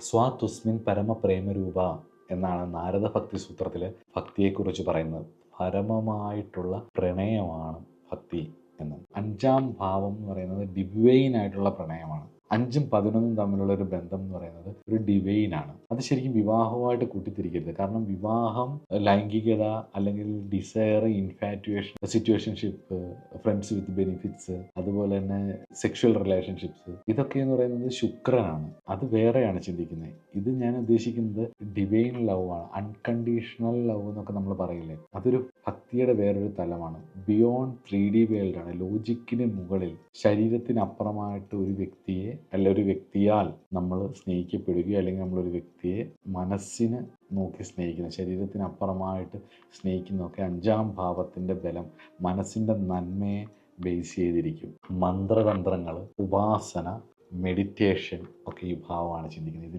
സ്വാതുസ്മിൻ പരമപ്രേമരൂപ എന്നാണ് നാരദ ഭക്തി സൂത്രത്തിൽ ഭക്തിയെക്കുറിച്ച് പറയുന്നത്. പരമമായിട്ടുള്ള പ്രണയമാണ് ഭക്തി എന്ന്. 5ാം ഭാവം എന്ന് പറയുന്നത് ഡിവൈൻ ആയിട്ടുള്ള പ്രണയമാണ്. 5ഉം 11ഉം തമ്മിലുള്ള ഒരു ബന്ധം എന്ന് പറയുന്നത് ഒരു ഡിവൈനാണ്. അത് ശരിക്കും വിവാഹവുമായിട്ട് കൂട്ടിത്തിരിക്കരുത്. കാരണം വിവാഹം ലൈംഗികത അല്ലെങ്കിൽ desire, infatuation, situationship, friends with benefits, അതുപോലെ തന്നെ സെക്ഷൽ റിലേഷൻഷിപ്സ്, ഇതൊക്കെ എന്ന് പറയുന്നത് ശുക്രനാണ്. അത് വേറെയാണ് ചിന്തിക്കുന്നത്. ഇത് ഞാൻ ഉദ്ദേശിക്കുന്നത് ഡിവൈൻ ലവ് ആണ്. അൺകണ്ടീഷണൽ ലവ് എന്നൊക്കെ നമ്മൾ പറയില്ലേ, അതൊരു ഭക്തിയുടെ വേറൊരു തലമാണ്. Beyond 3D വേൾഡാണ്. ലോജിക്കിന് മുകളിൽ ശരീരത്തിനപ്പുറമായിട്ട് ഒരു വ്യക്തിയെ ഒരു വ്യക്തിയാൽ നമ്മൾ സ്നേഹിക്കപ്പെടുകയോ അല്ലെങ്കിൽ നമ്മളൊരു വ്യക്തിയെ മനസ്സിന് നോക്കി സ്നേഹിക്കുന്ന, ശരീരത്തിനപ്പുറമായിട്ട് സ്നേഹിക്കുന്നതൊക്കെ 5ാം ഭാവത്തിൻ്റെ ബലം, മനസ്സിൻ്റെ നന്മയെ ബേസ് ചെയ്തിരിക്കും. മന്ത്രതന്ത്രങ്ങൾ, ഉപാസന, മെഡിറ്റേഷൻ ഒക്കെ ഈ ഭാവമാണ് ചിന്തിക്കുന്നത്.